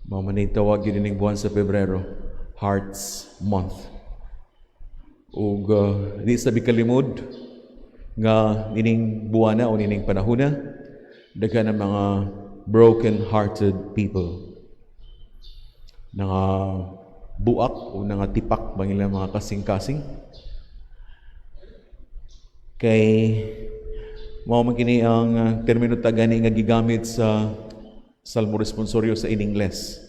Mao man ni tawag yun ining buwan sa Pebrero, Hearts Month. Ug di sa bikalimod nga ining buwana o ining panahona, daghan ang mga broken-hearted people. Nga buak o nga tipak bang ilang mga kasing-kasing. Kay mao man kini ang termino tagani nga gigamit sa Salmo responsorio sa in Ingles.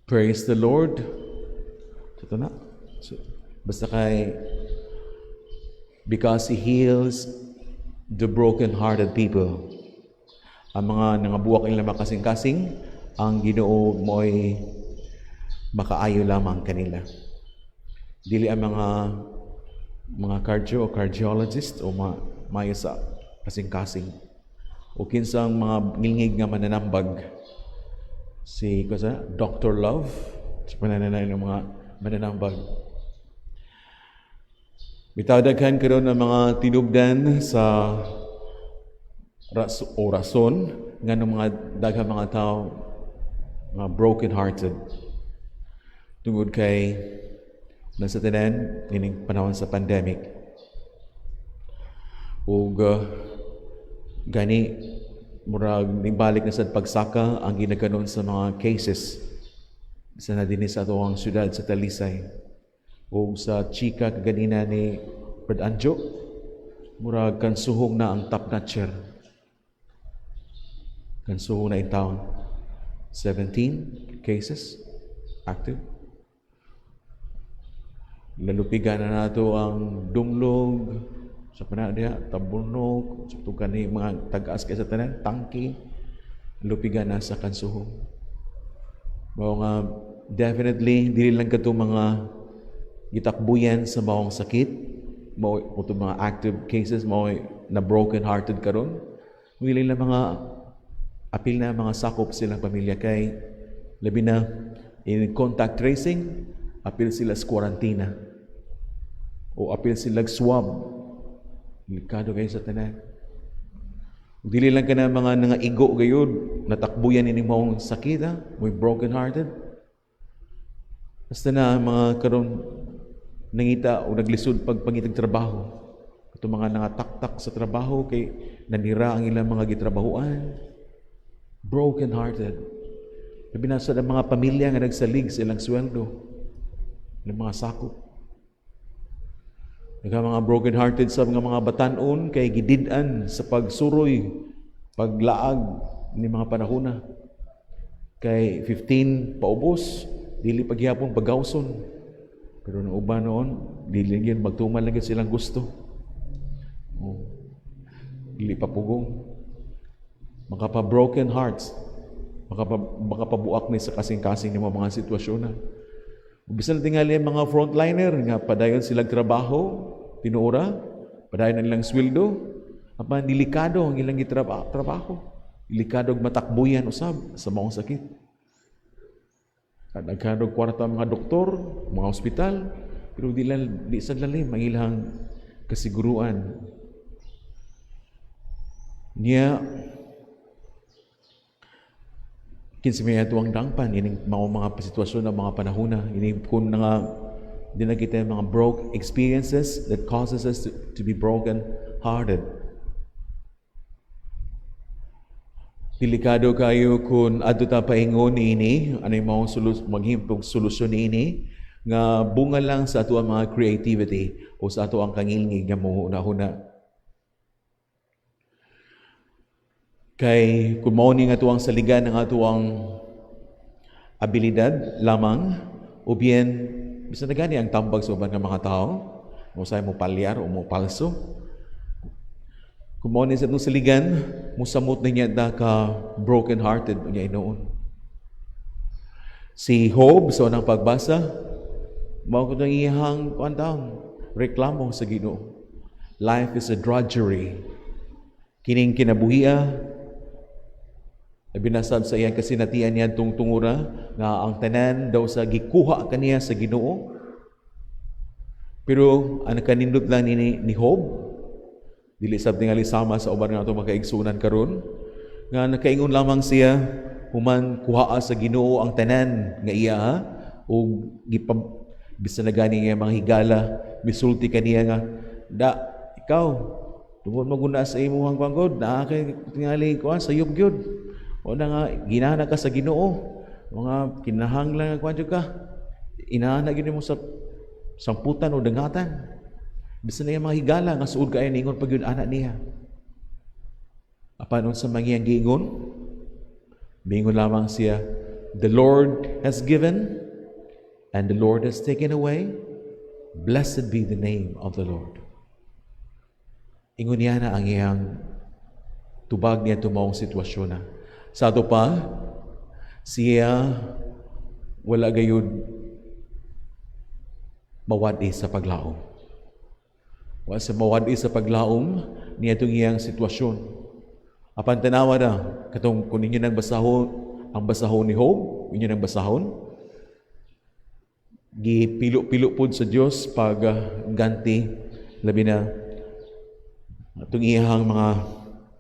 Praise the Lord. Ito na. So, basta kay because He heals the broken-hearted people. Ang mga nangabuwak nila makasing-kasing, ang Ginoo mo'y makaayo lamang kanila. Dili ang mga cardiologist o mayo sa kasing-kasing. O kinsang mga ngingig nga mananambag. Si Dr. Love, sa panananay ng mga mananambag. Bitaw daghan karon ang mga tinubdan sa rason nga ng mga daghang mga tao mga broken-hearted. Tungod kay nasa tanan ining panahon sa pandemic. Ug gani murag nibalik na sa pagsaka ang ginakanon sa mga cases sa nadini sa atong syudad sa Talisay o sa chika kaganina ni Brad Anjo, murag kansuhong na ang top notcher. Kansuhong na in town. 17 cases active. Lalupigan na nato ang Dumlog, sa panadya, Tabunog, sa tukani mga tagas kay sa tanan, Tangki, lupigan na sa kansuhong. Mao nga definitely dili lang kato mga gitakbuyan sa maong sakit, mao ito mga active cases, mao na broken-hearted karon. Wili lang mga apil na mga sakop silang pamilya kay labi na in contact tracing, apil sila sa quarantena o apil sila swab. Delikado kayo sa tanan. Dili lang ka na mga nangaigo gayud, natakbuyan ini maong sakit, may broken-hearted. Basta na mga karon nangita o naglisod pagpangitag trabaho. Ito mga nangataktak sa trabaho kay nanira ang ilang mga gitrabahuan. Broken-hearted. Binasa ng mga pamilya nga nagsalig sa ilang sweldo, ng mga sakop. Mga broken-hearted sa mga batanon kay gididan sa pagsuroy, paglaag ni mga panahona. Kay 15 paubos, dili pagyapon pagawson. Pero nung uban noon, dili yun magtuman lang silang gusto. Dili papugong. Makapa-broken hearts, makapabuak ni sa kasing-kasing ng mga sitwasyon na. Bisan tingali ang mga frontliner nga padayon silang trabaho, tinuora, padayon ang ilang sweldo, apan delikado ang ilang trabaho. Delikado ang matakbuyan usab sa maong sakit. Nagkano kwarta ang mga doktor, mga ospital, pero di sa lalim ang ilang kasiguruan. Niya kinsa may atuang dangpan ining mga sitwasyon ng mga panahona ini kun nga di na kita mga broke experiences that causes us to be broken hearted. Delikado kayo kung adto ta paingon ini anay mao maghimpog solusyon ini nga bunga lang sa ato ang mga creativity o sa ato ang kangilngig nga mohuna-huna. Kay kung mao ni nga tuwang saligan ng atuang abilidad lamang o bien bisan na gani ang tambag sa uban nga mga tao mo say mo palyar o mo palso. Kung mao ni sa itong saligan musamot na niya da ka broken hearted niya inoon. Si Job sa unang pagbasa mao ko nang iyang reklamo sa Ginoo. Life is a drudgery. Kining kinabuhiya binasab sa iyang kasinatian niya tungtungura nga ang tanan daw sa gikuha kaniya sa Ginoo. Pero ang kanindot lang ni Job, dili sab tingali sama sa uban nga atong makaigsunan karon nga nakaingon lamang siya human kuhaa sa Ginoo ang tanan nga iya o bisan na gani nga mga higala misulti kaniya nga ikaw tungod maguna sa imong panggod na kay tingali kuan sa gyud o na nga ginana ka sa Ginoo mga kinahanglan nga kuan ka inaana gyud mo sa samputan o dangatan bisan na mga higala nga suod kaayo ningon pag yun anak niya. Apan unsa man iyang giingon? Mingon lamang siya, the Lord has given and the Lord has taken away. Blessed be the name of the Lord. Ingon niya na ang iyang tubag niya tumawang sitwasyon na. Sa ato pa, siya wala gayud mawadi sa paglaom. Wala sa mawadi sa paglaom niya itong iyang sitwasyon. Apan tanawa na, katong kung ninyo nang basahon, ang basahon ni Job, ninyo nang basahon, gipilo-pilo po sa Diyos pag ganti, labi na, itong iyang mga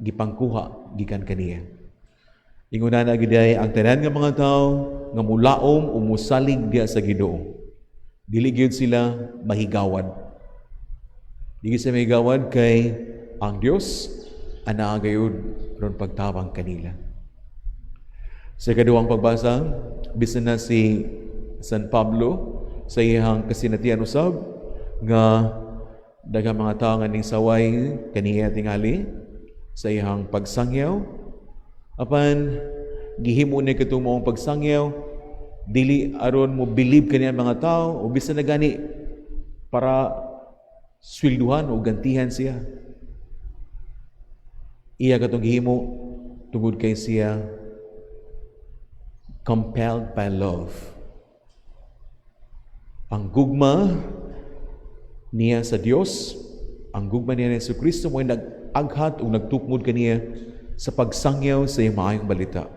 gipangkuha, gikan kaniya. Inguna na giday ang tanan nga mga tao, nga mulaom o musalig diya sa Ginoo. Dili gyud sila mahigawad. Dili sila mahigawad kay ang Diyos, ana gayud ron pagtabang kanila. Sa kaduwang pagbasa, bisan na si San Pablo sa iyang kasinatian usab nga daghang mga tao nga ning saway kaniya tingali sa iyang pagsangyaw apan gihimo ni katong maong pagsangyaw dili aron mo believe kaniya mga tao o bisan na gani para swelduhan o gantihan siya. Iya katong gihimo tungod kay siya compelled by love. Ang gugma niya sa Dios, ang gugma niya ni Jesucristo mo nag-aghat o nagtukmod kaniya sa pagsangyaw sa iyang maayong balita.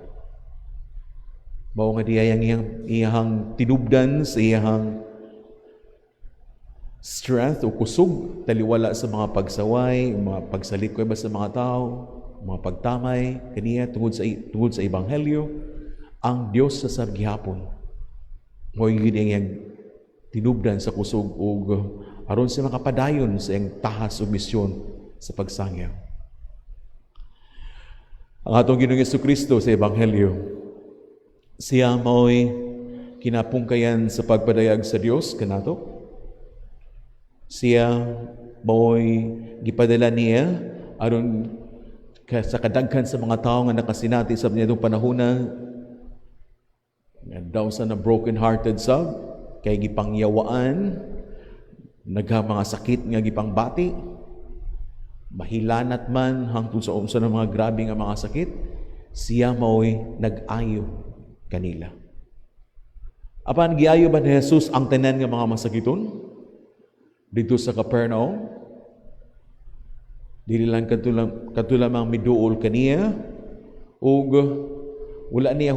Mao nga diya iyang tinubdan sa iyang strength o kusog taliwala sa mga pagsaway, mga pagsalit ko iba sa mga tao, mga pagtamay kaniya tungod sa ebanghelyo ang Dios sa sabgihapon mo gyud iyang tinubdan sa kusog ug aron sa makapadayon sa iyang tahas ug misyon sa pagsangyaw. Ang atong Ginoong Jesucristo sa ebanghelyo siya mao'y kinapungkayan sa pagpadayag sa Dios kanato. Siya mao'y gipadala niya aron sa kadaghan sa mga tao nga nakasinati sa niya itong panahona daw sa na broken-hearted sab kay gipangyawaan nagha mga sakit nga gipangbati mahilanat man hangtod sa unsa ng mga grabe nga mga sakit siya mao'y nag-ayo kanila. Apan giayo ba ni Jesus ang tanan nga mga masakiton? Dito sa Capernaum, dili lang katulamang miduol kaniya ug wala niya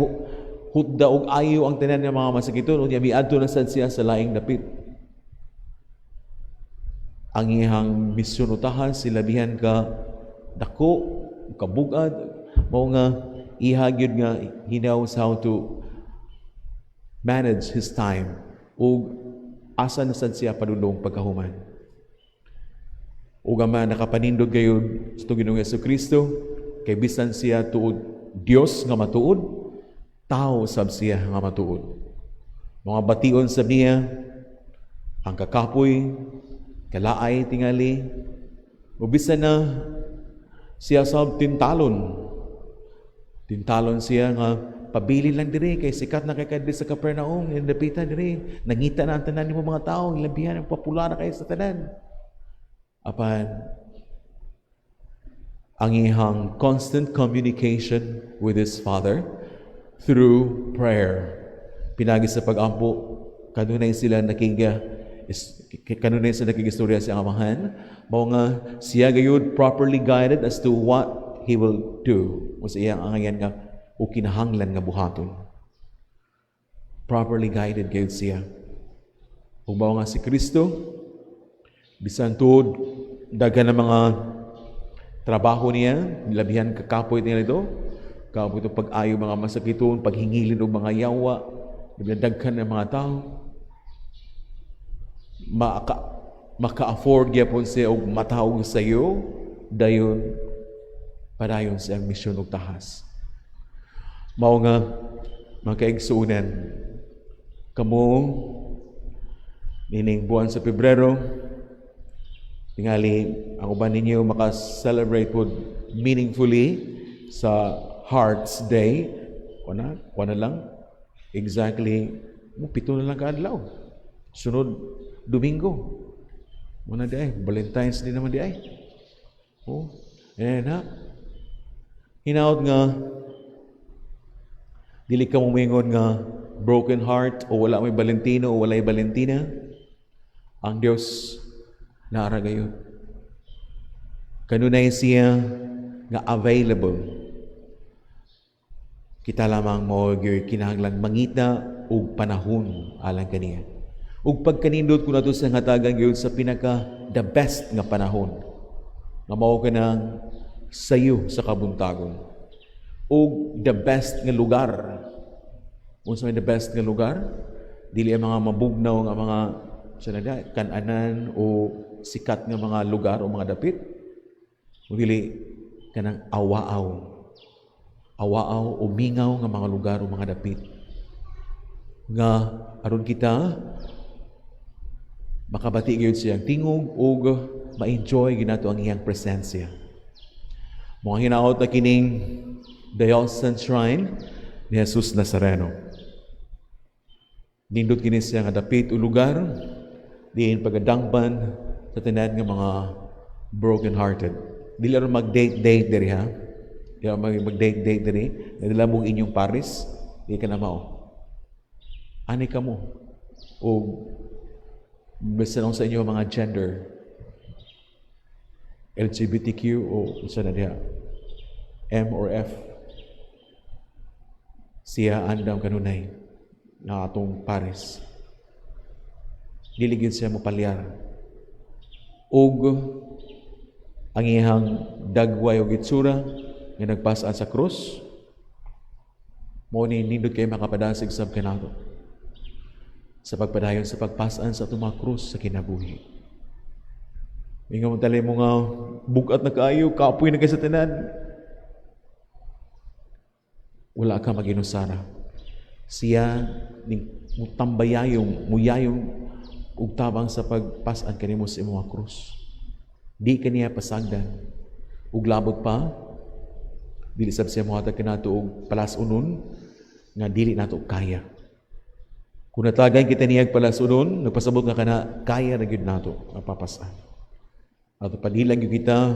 hudda og ayo ang tanan nga mga masakiton unya miadto na sad siya sa laing dapit. Ang iyang misyon utahan silabihan ka dako kabugad mao nga iha gyud nga he knows how to manage his time ug asa na sad siya padulong pagkahuman. Ug man nakapanindog gayud sa Ginoong Jesucristo kay bisan siya tuod Dios nga matuod, tao sab siya nga matuod. Mga bation sab niya ang kakapoy, kalaay tingali, ug bisan na siya sab tintalon siya nga pabili lang diri kay sikat na kay kadto sa Capernaum nindapita diri nangita na ang tanan nimo mga tawo labihan ang popular na kay sa tanan. Apan ang iyang constant communication with his Father through prayer pinagi sa pagampo kanunay sila kanunay sila nakigistorya sa amahan mao nga siya gayud properly guided as to what he will do o sa iyang angayan nga o kinahanglan nga buhaton. Properly guided gayud siya. Kung mao nga si Kristo, bisan tuod daghan ng mga trabaho niya, labihan kakapoy niya ito, Kapo ito pag-ayo mga masakiton, paghingilin o mga yawa, daghan ng mga tao. Maka-afford gyapon siya og matawag sa iyo, dayon padayon sa misyon og tahas. Mao nga mga kaigsuunan, kamo nining buwan sa Pebrero, tingali ang uban ninyo maka-celebrate po meaningfully sa Hearts Day. Kuana lang, exactly, 7 na lang kaadlaw. Sunod Domingo. Muna di ay, Valentine's din naman di ay. Oh, na. Hinaot nga, dili ka mumingon nga broken heart o wala may Valentino o walay Valentina. Ang Diyos naara gayon. Kanunay siya nga available. Kita lamang mo kinahanglan mangita og panahon alang kaniya. Ug pagkanindot ko nato sa hatagan gyud sa pinaka the best nga panahon nga mao kanang sayo sa kabuntagon. Ug the best nga lugar. Unsa may the best nga lugar? Dili ang mga mabugnaw nga mga kan-anan o sikat nga mga lugar o mga dapit. Ug dili kanang awaaw. Awaaw o mingaw nga mga lugar o mga dapit. Nga aron kita makabati gyud siyang tingog ug ma-enjoy ginato ang iyang presensya. Mga hinaot na kining Diocesan Shrine ni Jesus Nazareno. Nindot kini siya nga dapit o lugar diin pagadangban sa tanan nga mga broken-hearted. Dili ra mag-date diri ha. Dili mag-date diri. Nadala mong inyong Paris, di ka na mao. Ani ka mo o basta lang sa inyo mga gender, LGBTQ o isa na diha, M or F, siya andam kanunay na atong Paris. Diligid siya mo palyar. Og ang iyang dagway o gitsura nga nagpasaan sa krus, mo ni nindot kayo makapadasig sab kanato sa pagpadayon sa pagpasaan sa itong mga krus sa kinabuhi. Nga mo talay mo nga bugat na kaayo, kapoy na kayo sa tanan. Wala ka maginusara. Siya mutambayayong, muyayong ug tabang sa pagpasaan kanimo sa imong krus. Di kaniya pasagdan. Ug labot pa, dili sab siya mohatag kanato og palas-unon nga dili nato kaya. Kung natagan kita niyag palas-unon, nagpasabot nga kana kaya na gyud nato mapapasaan. At padilang gyud kita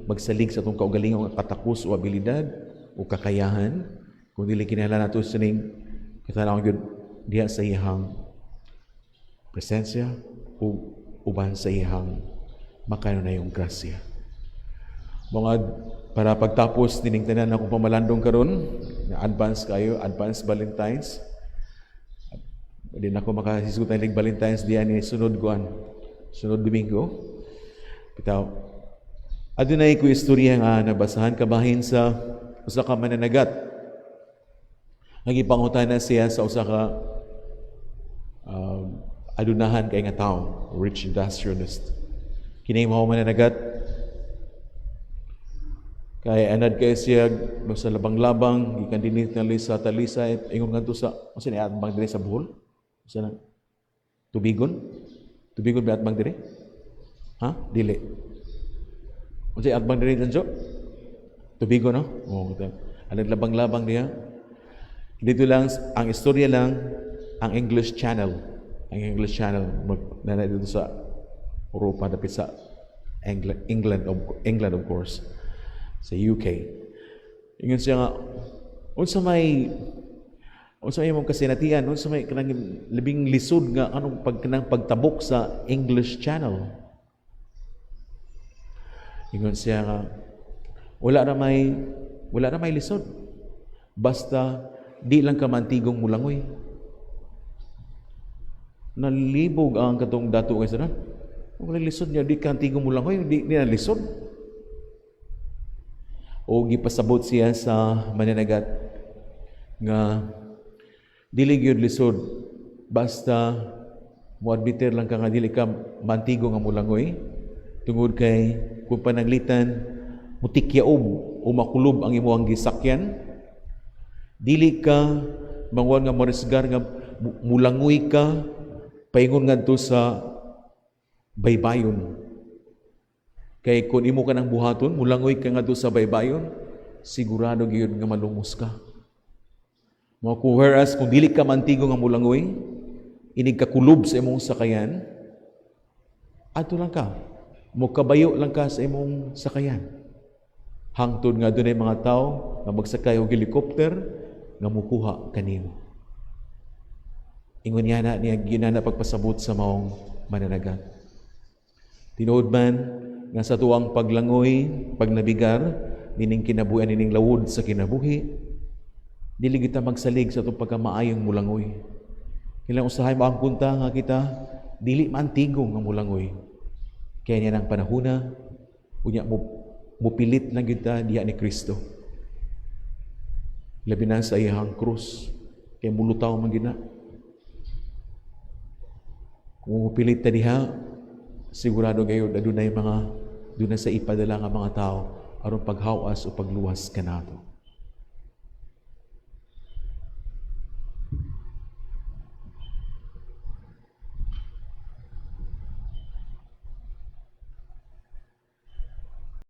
magsalig sa atong kaugalingong katakos o abilidad o kakayahan, kung dili kinahanglan nato sining katanaw gyud diha sa iyang presensya o uban sa iyang makanunayong grasya. Mga para pagtapos dining tanan akong pamalandong karon, advance Valentine's. Di na ako makasisutan ng Valentine's diyan ni sunod Domingo. Bitaw, adunay ko istorya nga nabasahan kabahin sa usa ka mananagat. Nagipangutana siya sa usa ka adunahan kay nga tawo, rich industrialist. Kini mao mananagat kay anad kay siya sa labang-labang gikan dinhi sa talisay ingon ngadto sa unsa ni atbang diri sa Bohol? Unsa na? Tubigon ba atbang diri? Ha? Dili. Unsa atbang diri danjo? Tubigon no? Oh, anad labang-labang diha. Dito lang ang istorya lang ang English Channel. Ang English Channel na dito sa Europa dapit sa England of course. Sa UK. Ingon siya nga, unsa may mong kasinatian, unsa may kanang labing lisod nga anong pagtabok sa English Channel. Ingon siya nga, wala na may lisod. Basta di lang ka mantigong mulangoy. Nalibog ang katong dato kay sana. Wala lisod niya, di ka mantigong mulangoy, di na lisod. o gipasabot siya sa mananagat nga dili gyud lisod basta muadbiter lang ka nga dili ka mantigo nga mulangoy tungod kay kung panaglitan mutikyaob o makulob ang imong gisakyan, dili ka mangwan nga marisgar nga mulangoy ka paingon ngadto sa baybayon. Kay kung imo ka nang buhaton, mulangoy ka ngadto sa baybayon, sigurado gyud nga malumos ka. Mga whereas kung dili ka mantigo nga mulangoy, inig ka kulob sa imong sakayan, ato lang ka, mukabayo lang ka sa imong sakayan. Hangtod nga dunay mga tao nga magsakay og helicopter nga mukuha kanimo. Ingon niya ginana pagpasabot sa maong mananagat. Tinuod man nga sa tuwang paglangoy, pagnabigar, nining kinabuhi nining lawod sa kinabuhi, dili kita magsalig sa itong pagkamaayong mulangoy. Kailang usahay mo ang punta nga kita, dili mantigo nga mulangoy. Kaya niya ng panahuna, unya mupilit lang kita diya ni Kristo. Labi na sa iyang krus, kaya mulutaw man gina. Kung mupilit ta diha, sigurado gayon adunay sa ipadala nga mga tao aron paghawas o pagluwas kanato.